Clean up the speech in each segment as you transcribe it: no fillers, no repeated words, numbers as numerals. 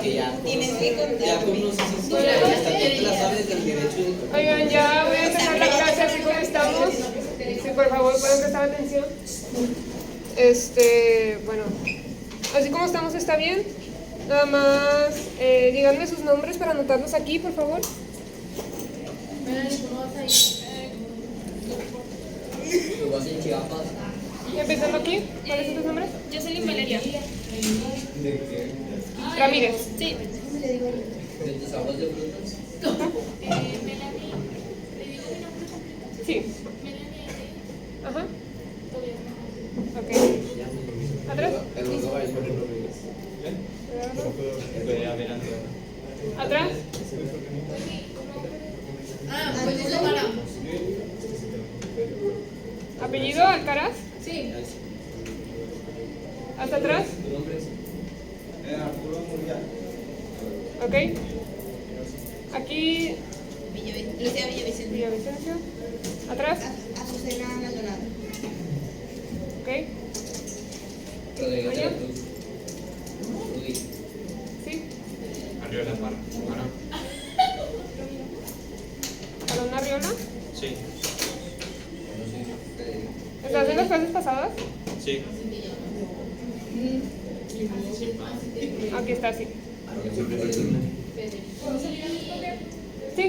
que ya Tienes que contar. ya conoces eso, hasta tú te la sabes del derecho. Oigan, ya voy a empezar la clase así como estamos. Si por favor pueden prestar atención. Bueno, así como estamos está bien. Nada más, díganme sus nombres para anotarlos aquí, por favor. Tú vas en Chiapas. Empezando aquí, ¿cuáles son tus nombres? Jocelyn Valeria. ¿De qué? Ramírez. Sí. ¿De tus aguas de frutas? Melanie. ¿Le digo mi nombre completo? Sí. Melanie. Ajá. Ok. ¿Atrás? ¿Atrás? El mundo va a ir por el ¿Atrás? Pues es la para. ¿Apellido Alcaraz? Sí. ¿Hasta atrás? ¿Tu nombre es? Arturo Muriel. Ok. Aquí, Lucía Villavicencio. Villavicencio. ¿Atrás? Azucena Maldonado. Ok. Rodríguez de la Oye. Cruz. Rudy. Sí. Arriola Parra. ¿Alona Arriola? Sí. Bueno, sí, Federico. ¿Estás en las clases pasadas? Sí. Aquí está, sí. Yo siempre fui el último. Sí.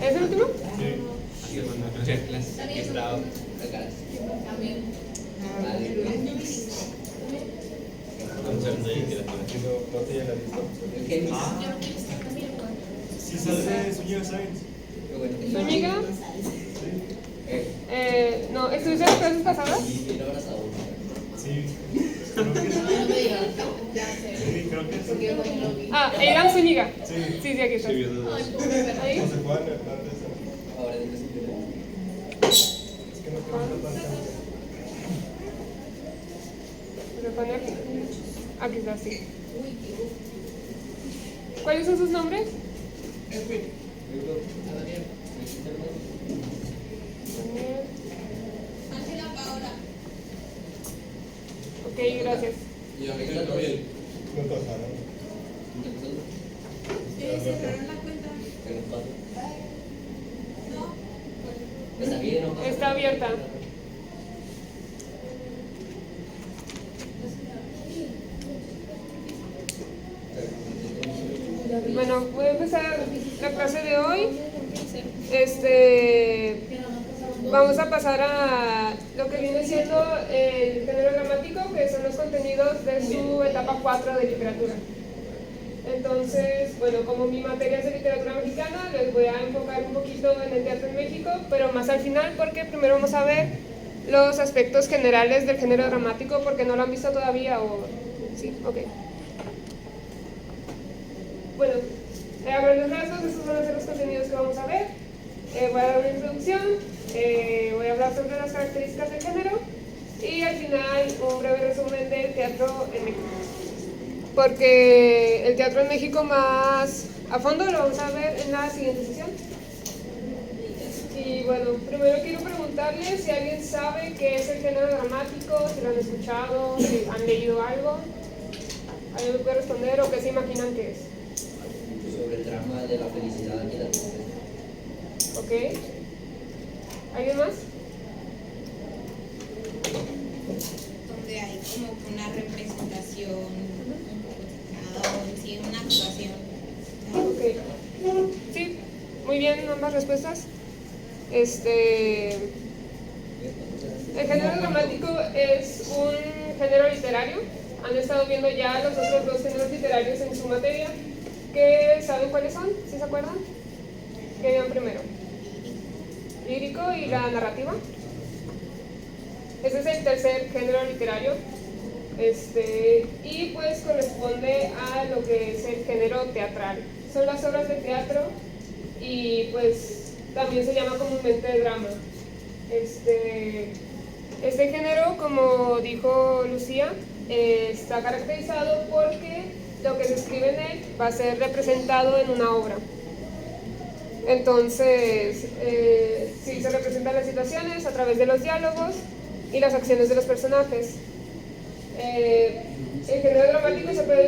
¿Es el último? Aquí hermano, no sé, clases. Aquí está. Alcaraz. También. Vale. El Genis. Si sale de Zúñiga Science. Qué bueno. ¿Zúñiga? No, ¿estuviste en las clases pasadas? Y bien abrazado. Sí. Creo que sí. No me digas. Sí, creo que sí. Ah, Eiram Zúñiga. Sí. Sí, aquí está. Sí, vio dos. Ahí. José Juan Hernández. Ahora es de su Es que no creo que tan. Voy a poner- Aquí está, sí. ¿Cuáles son sus nombres? Ángela Paola. Ok, gracias. Y Ángela Gabriel. No pasaron. Cerraron la cuenta. ¿Qué nos pasa? No. ¿Está bien o no? Está abierta. Bueno, voy a empezar la clase de hoy. Vamos a pasar a lo que viene siendo el género gramático, que son los contenidos de su etapa 4 de literatura. Entonces, bueno, como mi materia es de literatura mexicana, les voy a enfocar un poquito en el teatro en México, pero más al final, porque primero vamos a ver los aspectos generales del género dramático, porque no lo han visto todavía o... Sí, ok. Bueno, a grandes rasgos, estos van a ser los contenidos que vamos a ver. Voy a dar una introducción, voy a hablar sobre las características del género y al final un breve resumen del teatro en México. Porque el teatro en México más a fondo lo vamos a ver en la siguiente sesión. Y bueno, primero quiero preguntarles si alguien sabe qué es el género dramático, si lo han escuchado, si han leído algo. ¿Alguien me puede responder o qué se imaginan que es? Sobre el drama de la felicidad y la tristeza. ¿Ok? ¿Alguien más? Donde hay como una representación, o sí, una actuación. Ok. Sí, muy bien, ambas respuestas. El género dramático es un género literario. Han estado viendo ya los otros dos géneros literarios en su materia. ¿Qué saben cuáles son? ¿Sí se acuerdan? ¿Qué vieron primero? Lírico y la narrativa. Ese es el tercer género literario. Y pues corresponde a lo que es el género teatral. Son las obras de teatro y pues también se llama comúnmente drama. Este género, como dijo Lucía, está caracterizado porque lo que se escribe en él va a ser representado en una obra. Entonces, sí se representan las situaciones a través de los diálogos y las acciones de los personajes. El género dramático se puede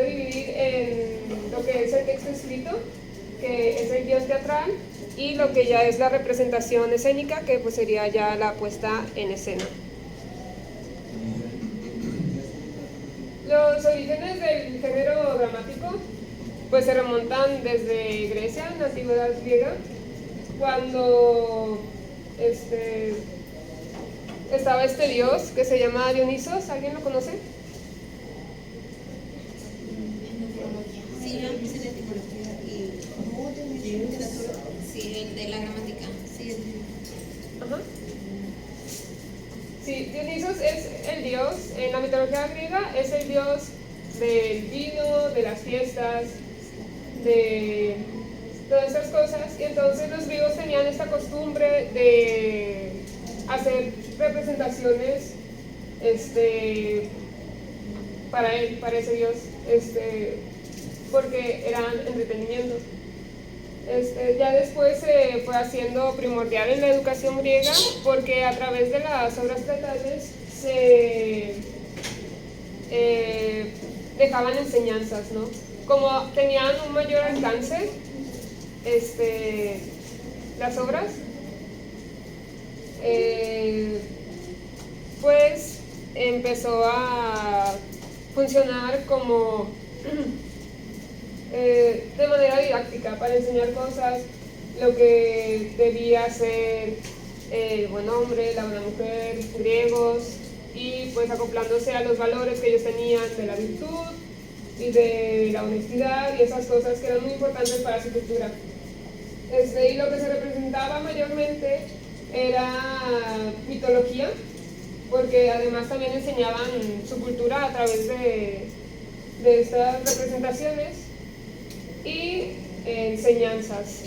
dividir en lo que es el texto escrito, que es el guión teatral, y lo que ya es la representación escénica, que pues sería ya la puesta en escena. Los orígenes del género dramático pues se remontan desde Grecia, en la antigüedad griega, cuando estaba este dios que se llama Dionisos. ¿Alguien lo conoce? Sí, yo puse de tipología y literatura. Sí, el de la gramática. Sí, Ajá. Sí, Dionisos es el dios, en la mitología griega es el dios del vino, de las fiestas, de todas estas cosas, y entonces los griegos tenían esta costumbre de hacer representaciones para él, para ese dios, porque eran entretenimiento. Ya después se fue haciendo primordial en la educación griega, porque a través de las obras teatrales se dejaban enseñanzas, ¿no? Como tenían un mayor alcance las obras, pues empezó a funcionar como de manera didáctica para enseñar cosas, lo que debía ser el buen hombre, la buena mujer, griegos, y pues acoplándose a los valores que ellos tenían de la virtud y de la honestidad y esas cosas que eran muy importantes para su cultura. Y lo que se representaba mayormente era mitología, porque además también enseñaban su cultura a través de estas representaciones y enseñanzas.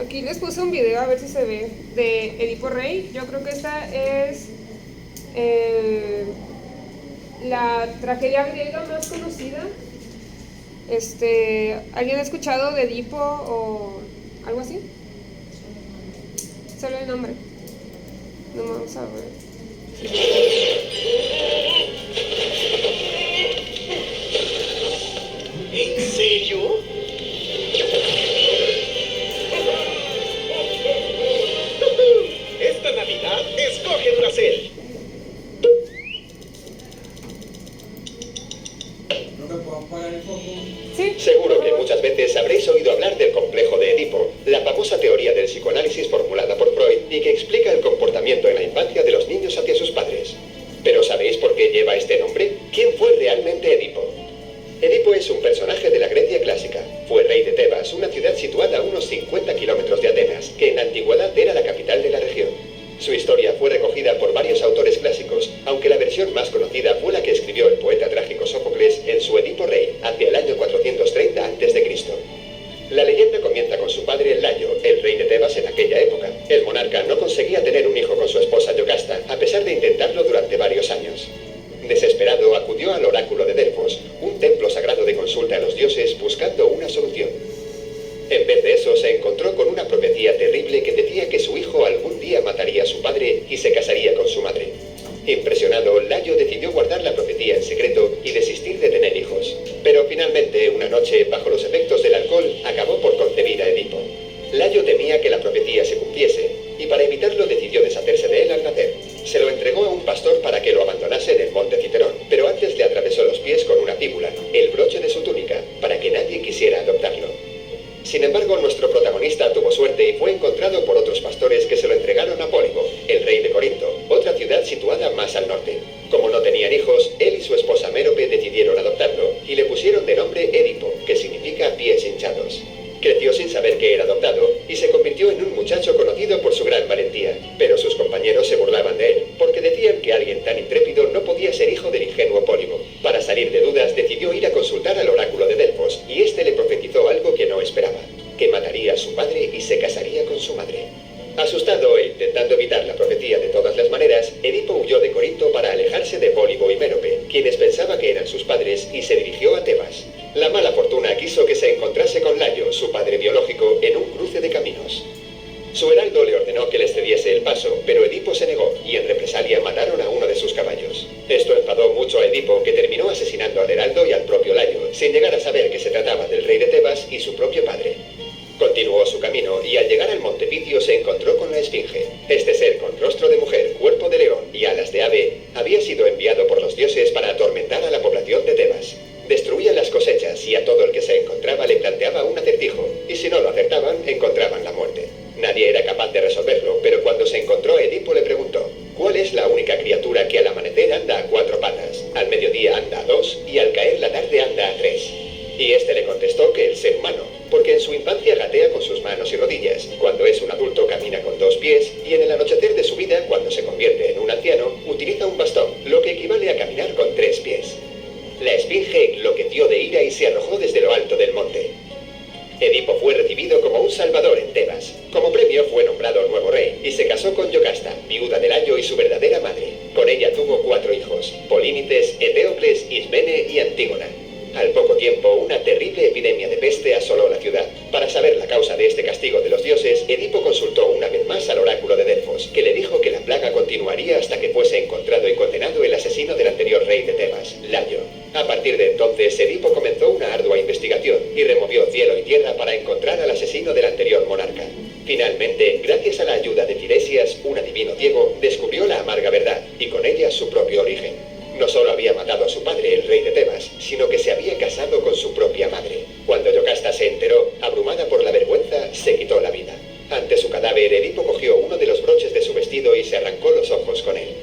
Aquí les puse un video, a ver si se ve, de Edipo Rey. Yo creo que esta es la tragedia griega más conocida. ¿Alguien ha escuchado de Edipo o algo así? Solo el nombre. No vamos a ver. ¿En serio? Esta Navidad escoge Duracell. ¿Sí? Seguro que muchas veces habréis oído hablar del complejo de Edipo, la famosa teoría del psicoanálisis formulada por Freud y que explica el comportamiento en la infancia de los niños hacia sus padres. ¿Pero sabéis por qué lleva este nombre? ¿Quién fue realmente Edipo? Edipo es un personaje de la Grecia clásica. Fue rey de Tebas, una ciudad situada a unos 50 kilómetros de Atenas, que en la antigüedad era la capital de la región. Su historia fue recogida por varios autores clásicos, aunque la versión más conocida fue la que escribió el poeta trágico Sófocles en su Edipo Rey, hacia el año 430 a.C. La leyenda comienza con su padre Layo, el rey de Tebas en aquella época. El monarca no conseguía tener un hijo con su esposa Yocasta, a pesar de intentarlo durante varios años. Desesperado, acudió al oráculo de Delfos, un templo sagrado de consulta a los dioses, buscando una solución. En vez de eso, se encontró con una profecía terrible que decía que su hijo algún día mataría a su padre y se casaría con su madre. Impresionado, Layo decidió guardar la profecía en secreto y desistir de tener hijos. Pero finalmente, una noche, bajo los efectos del alcohol, acabó por concebir a Edipo. Layo temía que la profecía se cumpliese, y para evitarlo decidió deshacerse de él al nacer. Se lo entregó a un pastor para que lo abandonase en el monte Citerón, pero antes le atravesó los pies con una fíbula, el broche de su túnica, para que nadie quisiera adoptarlo. Sin embargo, nuestro protagonista tuvo suerte y fue encontrado por otros pastores que se lo entregaron a Pólibo, el rey de Corinto, otra ciudad situada más al norte. Como no tenían hijos, él y su esposa Mérope decidieron adoptarlo y le pusieron de nombre Edipo, que significa pies hinchados. Creció sin saber que era adoptado y se convirtió en un muchacho conocido por su gran valentía, pero sus compañeros se burlaban de él, porque decían que alguien tan intrépido no podía ser hijo del ingenuo Pólibo. Para salir de dudas, decidió ir a consultar al oráculo de Delfos, y este le profetizó algo que no esperaba, que mataría a su padre y se casaría con su madre. Asustado e intentando evitar la profecía de todas las maneras, Edipo huyó de Corinto para alejarse de Pólibo y Mérope, quienes pensaba que eran sus padres, y se dirigió a Tebas. La mala fortuna quiso que se encontrase con Layo, su padre biológico, en un cruce de caminos. Su heraldo Heraldo le ordenó que les cediese el paso, pero Edipo se negó y en represalia mataron a uno de sus caballos. Esto enfadó mucho a Edipo, que terminó asesinando al Heraldo y al propio Layo, sin llegar a saber que se trataba del rey de Tebas y su propio padre. Continuó su camino y al llegar al monte Picio se encontró con la Esfinge. Este ser con rostro de mujer, cuerpo de león y alas de ave había sido enviado por los dioses para atormentar a la población de Tebas. Destruía las cosechas y a todo el que se encontraba le planteaba un acertijo, y si no lo acertaban, encontraban la muerte. Nadie era capaz de resolverlo, pero cuando se encontró, Edipo le preguntó: ¿cuál es la única criatura que al amanecer anda a 4 patas, al mediodía anda a 2 y al caer la tarde anda a 3? Y este le contestó que el ser humano, porque en su infancia gatea con sus manos y rodillas, cuando es un adulto camina con 2 pies, y en el anochecer de su vida, cuando se convierte en un anciano, utiliza un bastón, lo que equivale a caminar con 3 pies. La Esfinge enloqueció de ira y se arrojó desde lo alto del monte. Edipo fue recibido como un salvador en Tebas. Como premio fue nombrado nuevo rey y se casó con Yocasta, viuda de Layo y su verdadera madre. Con ella tuvo 4 hijos: Polínices, Eteocles, Ismene y Antígona. Al poco tiempo, una terrible epidemia de peste asoló la ciudad. Para saber la causa de este castigo de los dioses, Edipo consultó una vez más al oráculo de Delfos, que le dijo que la plaga continuaría hasta que fuese encontrado y condenado el asesino del anterior rey de Tebas, Layo. A partir de entonces, Edipo comenzó una ardua investigación y removió cielo y tierra para encontrar al asesino del anterior monarca. Finalmente, gracias a la ayuda de Tiresias, un adivino ciego, descubrió la amarga verdad y con ella su propio origen. No solo había matado a su padre, el rey de Tebas, sino que se había casado con su propia madre. Cuando Yocasta se enteró, abrumada por la vergüenza, se quitó la vida. Ante su cadáver, Edipo cogió uno de los broches de su vestido y se arrancó los ojos con él.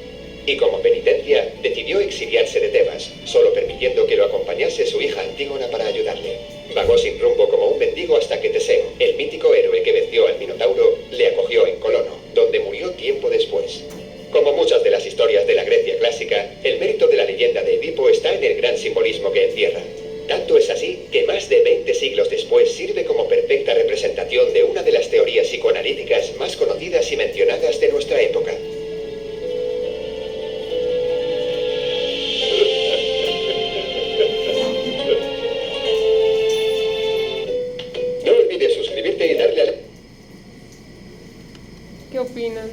Y como penitencia, decidió exiliarse de Tebas, solo permitiendo que lo acompañase su hija Antígona para ayudarle. Vagó sin rumbo como un mendigo hasta que Teseo, el mítico héroe que venció al Minotauro, le acogió en Colono, donde murió tiempo después. Como muchas de las historias de la Grecia clásica, el mérito de la leyenda de Edipo está en el gran simbolismo que encierra. Tanto es así que más de 20 siglos después sirve como perfecta representación de una de las teorías psicoanalíticas más conocidas y mencionadas de nuestra época. No olvides suscribirte y darle a la... ¿Qué opinan?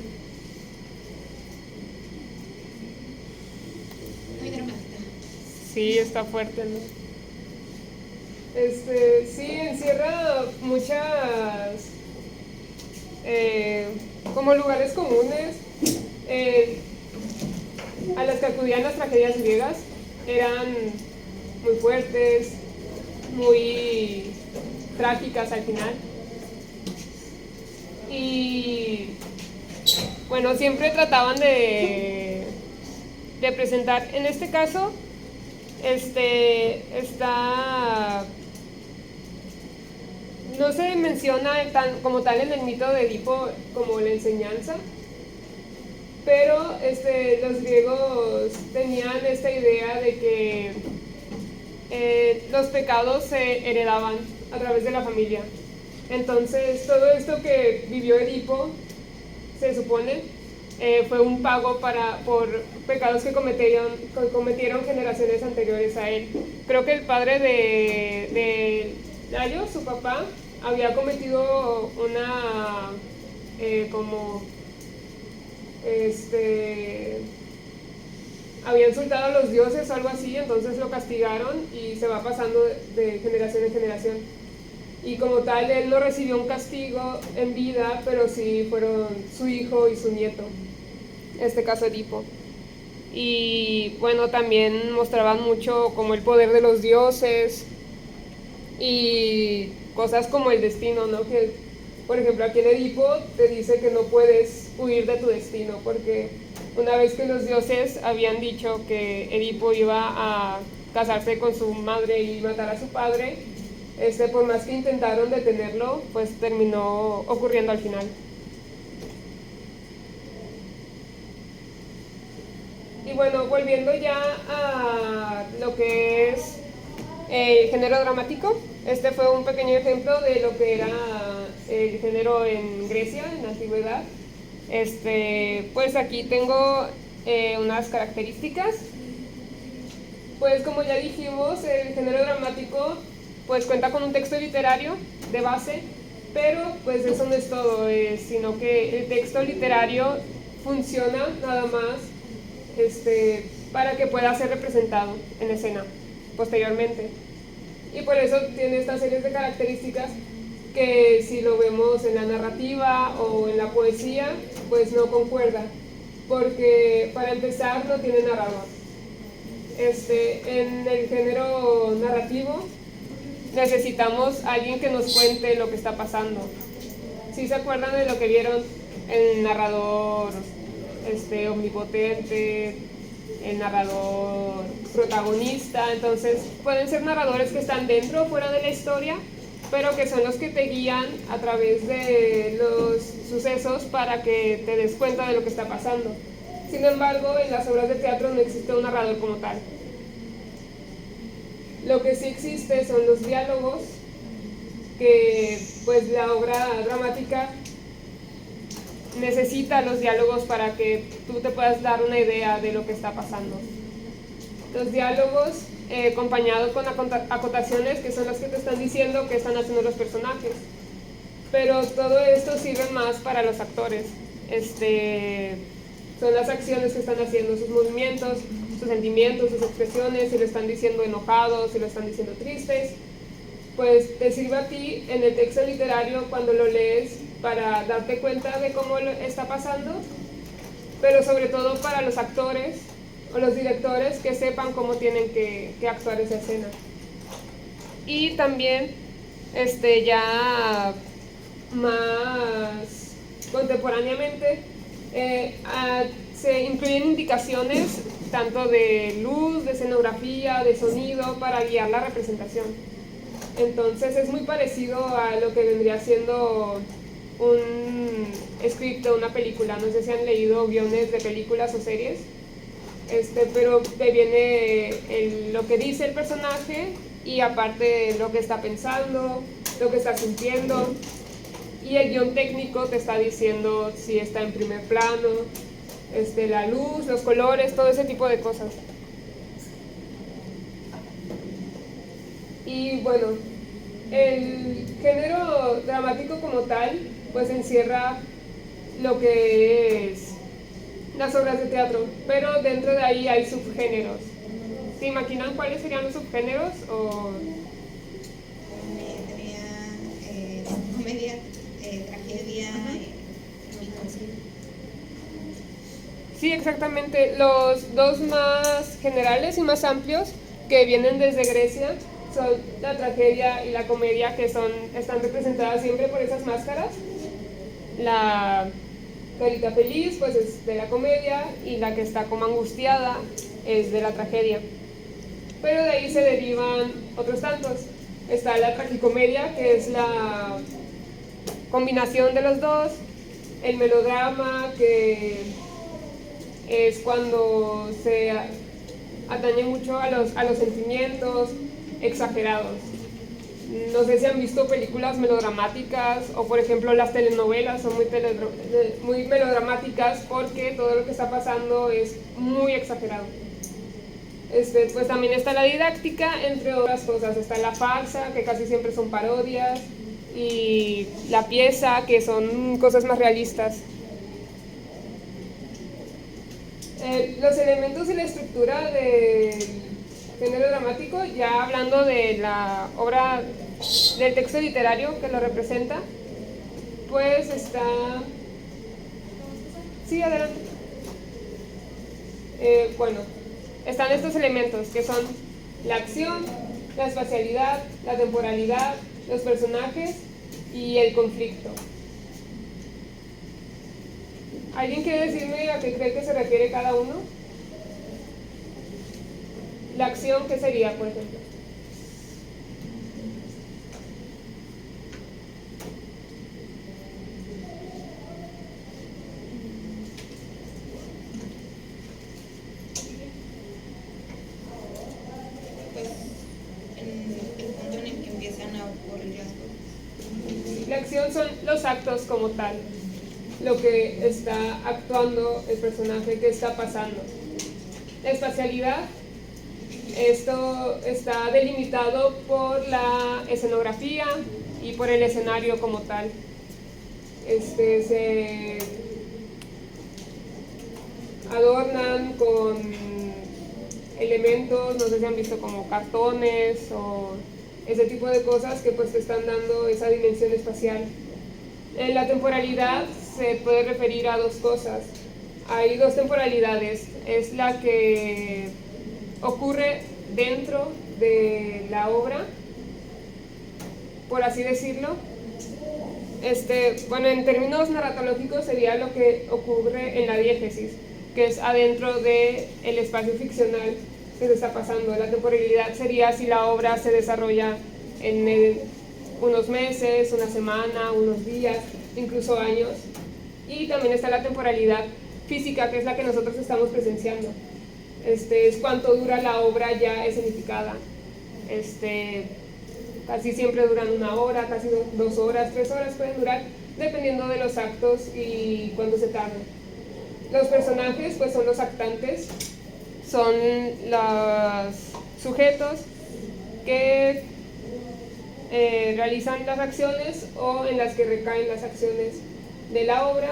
Muy dramática. Sí, está fuerte, ¿no? Sí, encierra muchas como lugares comunes a las que acudían las tragedias griegas. Eran muy fuertes, muy trágicas al final. Y bueno, siempre trataban de presentar, en este caso, está, no se menciona como tal en el mito de Edipo como la enseñanza, pero los griegos tenían esta idea de que los pecados se heredaban a través de la familia. Entonces, todo esto que vivió Edipo, se supone, fue un pago por pecados que cometieron generaciones anteriores a él. Creo que el padre de Layo, su papá, había cometido una había insultado a los dioses o algo así, entonces lo castigaron y se va pasando de generación en generación. Y como tal, él no recibió un castigo en vida, pero sí fueron su hijo y su nieto, en este caso Edipo. Y bueno, también mostraban mucho como el poder de los dioses y cosas como el destino, ¿no? Que, por ejemplo, aquí en Edipo te dice que no puedes huir de tu destino, porque una vez que los dioses habían dicho que Edipo iba a casarse con su madre y matar a su padre, por más que intentaron detenerlo, pues terminó ocurriendo al final. Y bueno, volviendo ya a lo que es el género dramático, este fue un pequeño ejemplo de lo que era el género en Grecia, en la antigüedad. Pues aquí tengo unas características. Pues como ya dijimos, el género dramático pues cuenta con un texto literario de base Pero pues eso no es todo, sino que el texto literario funciona nada más para que pueda ser representado en escena posteriormente. Y por eso tiene estas series de características que si lo vemos en la narrativa o en la poesía, pues no concuerda, porque para empezar no tiene narrador. En el género narrativo necesitamos a alguien que nos cuente lo que está pasando. ¿Sí se acuerdan de lo que vieron? El narrador omnipotente, el narrador protagonista. Entonces pueden ser narradores que están dentro o fuera de la historia, pero que son los que te guían a través de los sucesos para que te des cuenta de lo que está pasando. Sin embargo, en las obras de teatro no existe un narrador como tal. Lo que sí existe son los diálogos, que pues la obra dramática necesita los diálogos para que tú te puedas dar una idea de lo que está pasando. Los diálogos acompañados con acotaciones, que son las que te están diciendo que están haciendo los personajes. Pero todo esto sirve más para los actores. Son las acciones que están haciendo, sus movimientos, sus sentimientos, sus expresiones, si lo están diciendo enojados, si lo están diciendo tristes. Pues te sirve a ti en el texto literario cuando lo lees para darte cuenta de cómo está pasando, pero sobre todo para los actores o los directores que sepan cómo tienen que actuar esa escena. Y también ya más contemporáneamente se incluyen indicaciones tanto de luz, de escenografía, de sonido para guiar la representación. Entonces es muy parecido a lo que vendría siendo un script de una película. No sé si han leído guiones de películas o series, pero te viene lo que dice el personaje y aparte lo que está pensando, lo que está sintiendo, y el guión técnico te está diciendo si está en primer plano, la luz, los colores, todo ese tipo de cosas. Y bueno, el género dramático como tal pues encierra lo que es las obras de teatro, pero dentro de ahí hay subgéneros. ¿Se imaginan cuáles serían los subgéneros? O... comedia, tragedia, Sí, exactamente. Los dos más generales y más amplios que vienen desde Grecia son la tragedia y la comedia, que están representadas siempre por esas máscaras. La carita feliz pues es de la comedia y la que está como angustiada es de la tragedia. Pero de ahí se derivan otros tantos. Está la tragicomedia, que es la combinación de los dos. El melodrama, que es cuando se atañe mucho a los sentimientos exagerados. No sé si han visto películas melodramáticas o por ejemplo las telenovelas son muy melodramáticas porque todo lo que está pasando es muy exagerado. Pues también está la didáctica, entre otras cosas. Está la farsa, que casi siempre son parodias, y la pieza, que son cosas más realistas. Los elementos y la estructura del género dramático, ya hablando de la obra, del texto literario que lo representa, pues está... Sí, adelante. Bueno, están estos elementos que son la acción, la espacialidad, la temporalidad, los personajes y el conflicto. ¿Alguien quiere decirme a qué cree que se refiere cada uno? La acción, ¿qué sería, por ejemplo? pues en el punto en el que empiezan a ocurrir las cosas. La acción son los actos como tal, lo que está actuando el personaje, qué está pasando. La espacialidad, esto está delimitado por la escenografía, y por el escenario como tal. Se adornan con elementos, no sé si han visto como cartones o ese tipo de cosas que pues te están dando esa dimensión espacial. En la temporalidad se puede referir a dos cosas. Hay dos temporalidades, es la que ocurre dentro de la obra, por así decirlo. Bueno, en términos narratológicos sería lo que ocurre en la diégesis, que es adentro del espacio ficcional que se está pasando. La temporalidad sería si la obra se desarrolla en unos meses, una semana, unos días, incluso años. Y también está la temporalidad física, que es la que nosotros estamos presenciando. Es cuánto dura la obra ya escenificada. Casi siempre duran 1 hora, casi 2 horas, 3 horas pueden durar, dependiendo de los actos y cuánto se tardan. Los personajes pues son los actantes, son los sujetos que realizan las acciones o en las que recaen las acciones de la obra.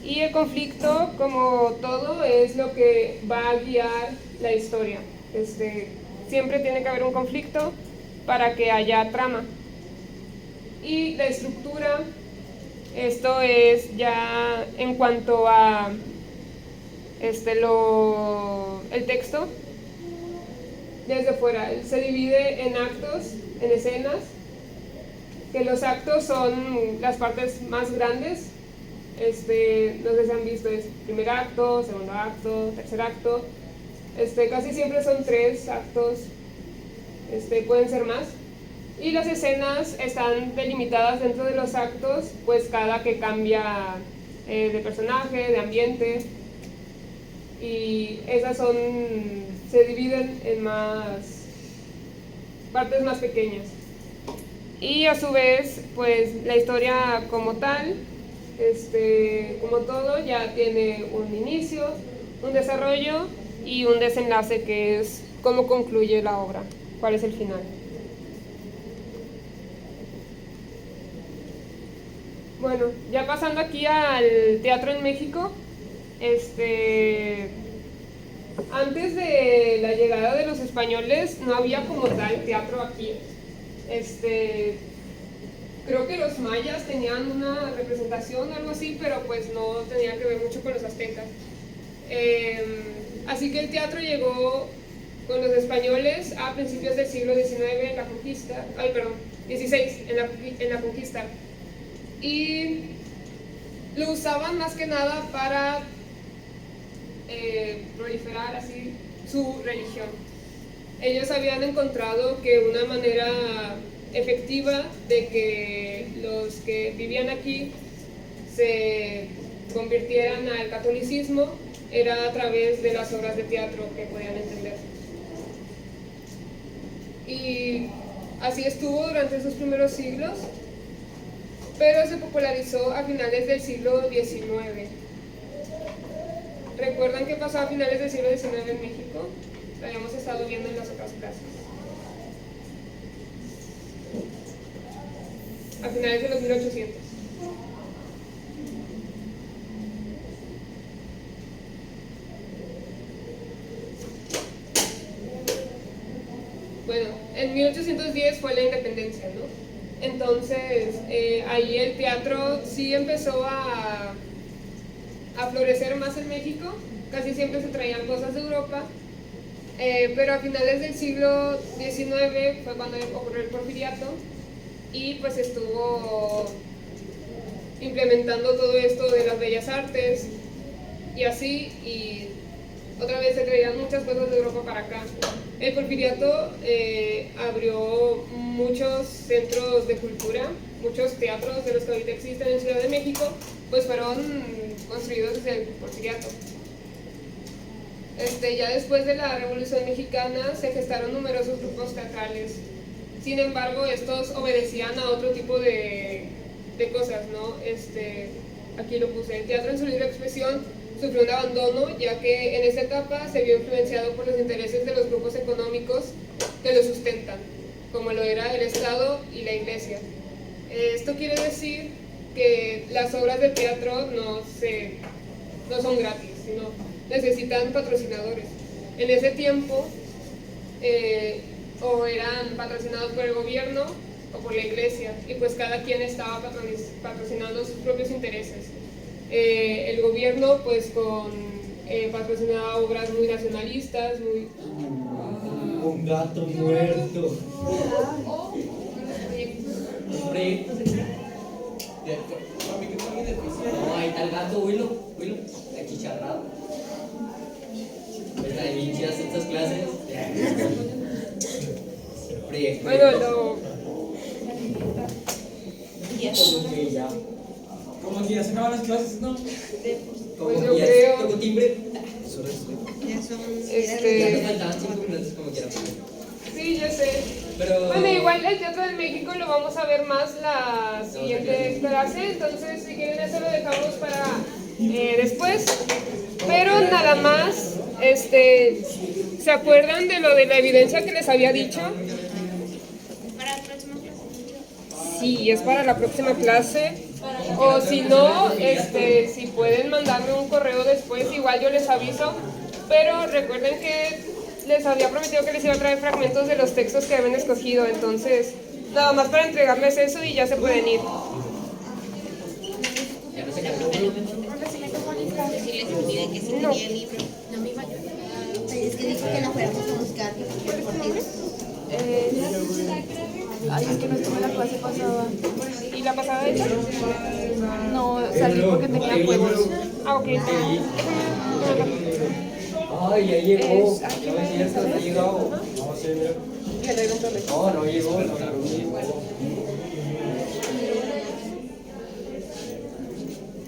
Y el conflicto, como todo, es lo que va a guiar la historia. Siempre tiene que haber un conflicto para que haya trama. Y la estructura, esto es ya en cuanto a el texto, desde fuera. Se divide en actos, en escenas, que los actos son las partes más grandes. No sé si han visto, es primer acto, segundo acto, tercer acto. Casi siempre son 3 actos, pueden ser más. Y las escenas están delimitadas dentro de los actos, pues cada que cambia de personaje, de ambiente. Y esas se dividen en partes más pequeñas. Y a su vez, pues la historia como tal, como todo, ya tiene un inicio, un desarrollo y un desenlace, que es cómo concluye la obra, cuál es el final. Bueno, ya pasando aquí al teatro en México, antes de la llegada de los españoles no había como tal teatro aquí. Creo que los mayas tenían una representación o algo así, pero pues no tenía que ver mucho con los aztecas. Así que el teatro llegó con los españoles a principios del siglo XIX en la conquista, XVI en la conquista. Y lo usaban más que nada para proliferar así su religión. Ellos habían encontrado que una manera efectiva de que los que vivían aquí se convirtieran al catolicismo era a través de las obras de teatro que podían entender. Y así estuvo durante esos primeros siglos, pero se popularizó a finales del siglo XIX. ¿Recuerdan qué pasó a finales del siglo XIX en México? Lo habíamos estado viendo en las otras clases. A finales de los 1800. Bueno, en 1810 fue la independencia, ¿no? Entonces, ahí el teatro sí empezó a florecer más en México. Casi siempre se traían cosas de Europa, pero a finales del siglo XIX fue cuando ocurrió el Porfiriato y pues estuvo implementando todo esto de las bellas artes y así, y otra vez se traían muchas cosas de Europa para acá. El Porfiriato abrió muchos centros de cultura, muchos teatros de los que ahorita existen en Ciudad de México, pues fueron construidos desde el Porfiriato. Ya después de la Revolución Mexicana se gestaron numerosos grupos teatrales. Sin embargo, estos obedecían a otro tipo de cosas, ¿no? Aquí lo puse. El teatro en su libre expresión sufrió un abandono, ya que en esta etapa se vio influenciado por los intereses de los grupos económicos que lo sustentan, como lo era el Estado y la Iglesia. Esto quiere decir que las obras de teatro no son gratis, sino necesitan patrocinadores. En ese tiempo, o eran patrocinados por el gobierno o por la iglesia, y pues cada quien estaba patrocinando sus propios intereses. El gobierno pues patrocinaba obras muy nacionalistas, muy... Un gato muerto. Un proyecto. No, ahí está el gato, huilo, achicharrado. ¿Verdad? De vinchas estas clases. Proyecto. Bueno, Como que ya se acaban las clases, ¿no? Pues yo creo- Tocó timbre. Ya son. Ya nos faltaban 5 minutos como quiera. sí, yo sé. Pero... Bueno, igual el Teatro de México lo vamos a ver más la siguiente clase, entonces si quieren eso lo dejamos para después. Pero nada más, ¿se acuerdan de lo de la evidencia que les había dicho? Para la próxima clase. Sí, es para la próxima clase. O si no, si pueden mandarme un correo después, igual yo les aviso. Pero recuerden que les había prometido que les iba a traer fragmentos de los textos que habían escogido. Entonces, nada más para entregarles eso y ya se pueden ir. Ya no se cargó. Si les pide que si tenía el libro. No me iba a Es que dijo que la fuéramos a buscar. Ay, es que no estuve en la clase pasada. ¿Y la pasada hecha? No, salí porque tenía juegos. Ah, ok. Ay, ya llegó. Es aquí, No es cierto, no ha llegado. No, no llegó.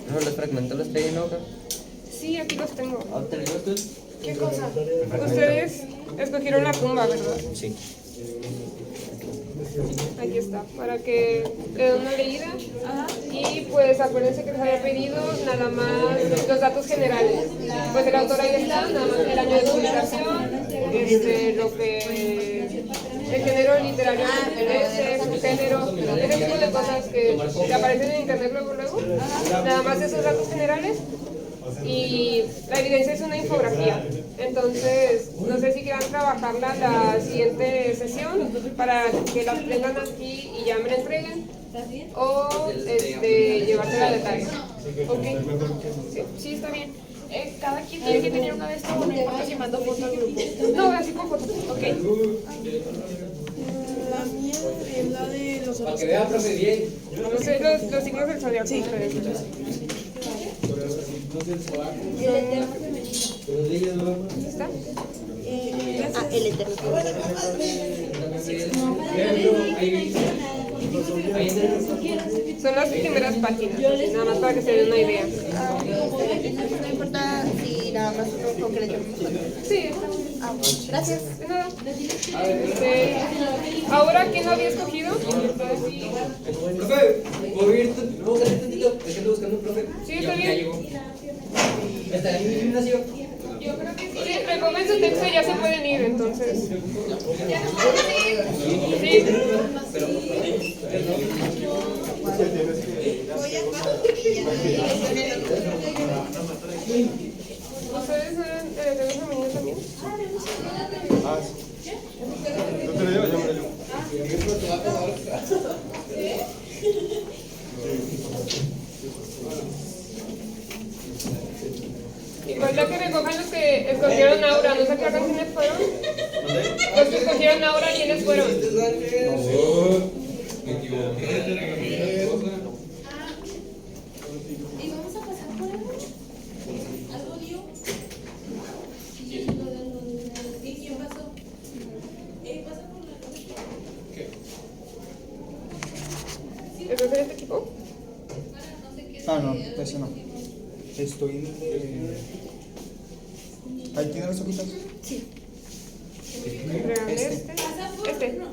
No, los fragmentos los traen en hoja. Sí, aquí los tengo. ¿Te los tú? ¿Qué cosa? Ustedes escogieron la tumba, ¿verdad? Sí. Aquí está, para que le den una leída. Y pues acuérdense que les había pedido nada más los datos generales. Pues el autor ahí está, nada más el año de publicación, el género literario que pertenece, su género, ese tipo de cosas que aparecen en internet luego. Nada más esos datos generales. Y la evidencia es una infografía. Entonces, no sé si quieran trabajarla la siguiente sesión para que la tengan aquí y ya me la entreguen. O llevársela de tarea. ¿Ok? Sí, está bien. Cada quien tiene que tener una de estas, no importa si mando foto al grupo. No, así con fotos. Ok. La mía es la de los Para que vean, profe, bien. No sé, los signos del zodiaco. Sí. ¿Está? El eterno. Son las primeras páginas, nada más para que se den una idea. No importa si nada más concreto. Sí, está bien. Gracias. De nada. Ahora, ¿quién lo había escogido? Profe, ¿puedo ir? ¿Puedo salir tantito? Es que ando buscando un profe. Sí, está Ya bien. llegó. ¿Está en mi gimnasio? Yo creo que sí. Recogen su texto y ya se pueden ir, entonces. Sí. Pero... ¿Ustedes eran de la femenina también? Ah, sí. ¿Tú te lo llevas? Yo me lo llevo. Igual ya que recojan los que escogieron Aura, ¿no se acuerdan quiénes fueron? Los que escogieron Aura, ¿quiénes fueron? ¿Y vamos a pasar por algo? ¿Algo dio? ¿Y quién pasó? ¿Pasa por la ¿Estás en este equipo? Ah, no, ese no. Estoy en el de... ¿Ahí tiene las hojitas? Entregan este.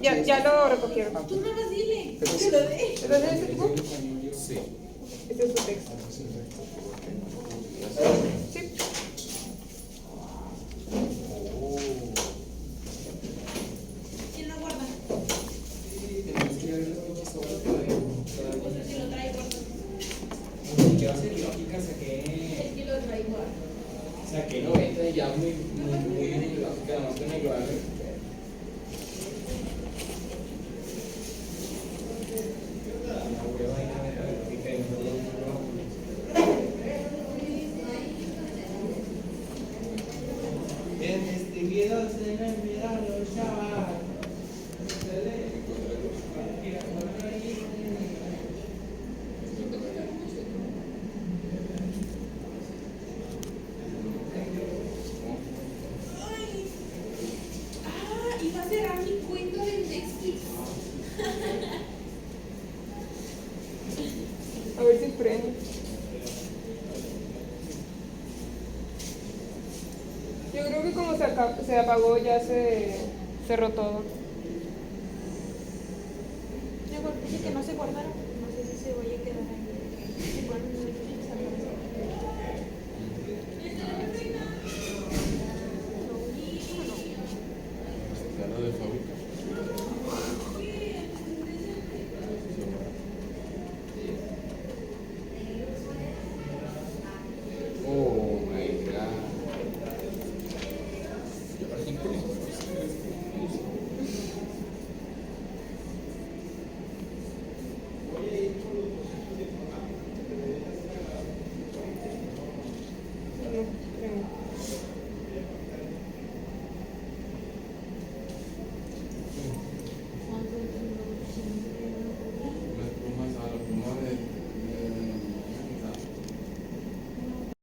Ya lo recogieron. Tú no las dile. ¿Estás en este equipo? Sí. Este es su texto. Sí. ¿Quién la guarda? Saqué 90 y ya muy quedamos con el global. En este video se me olvidaron chaval. Iba a cerrar mi cuenta del Netflix. A ver si prende. Yo creo que como se apagó ya se cerró todo.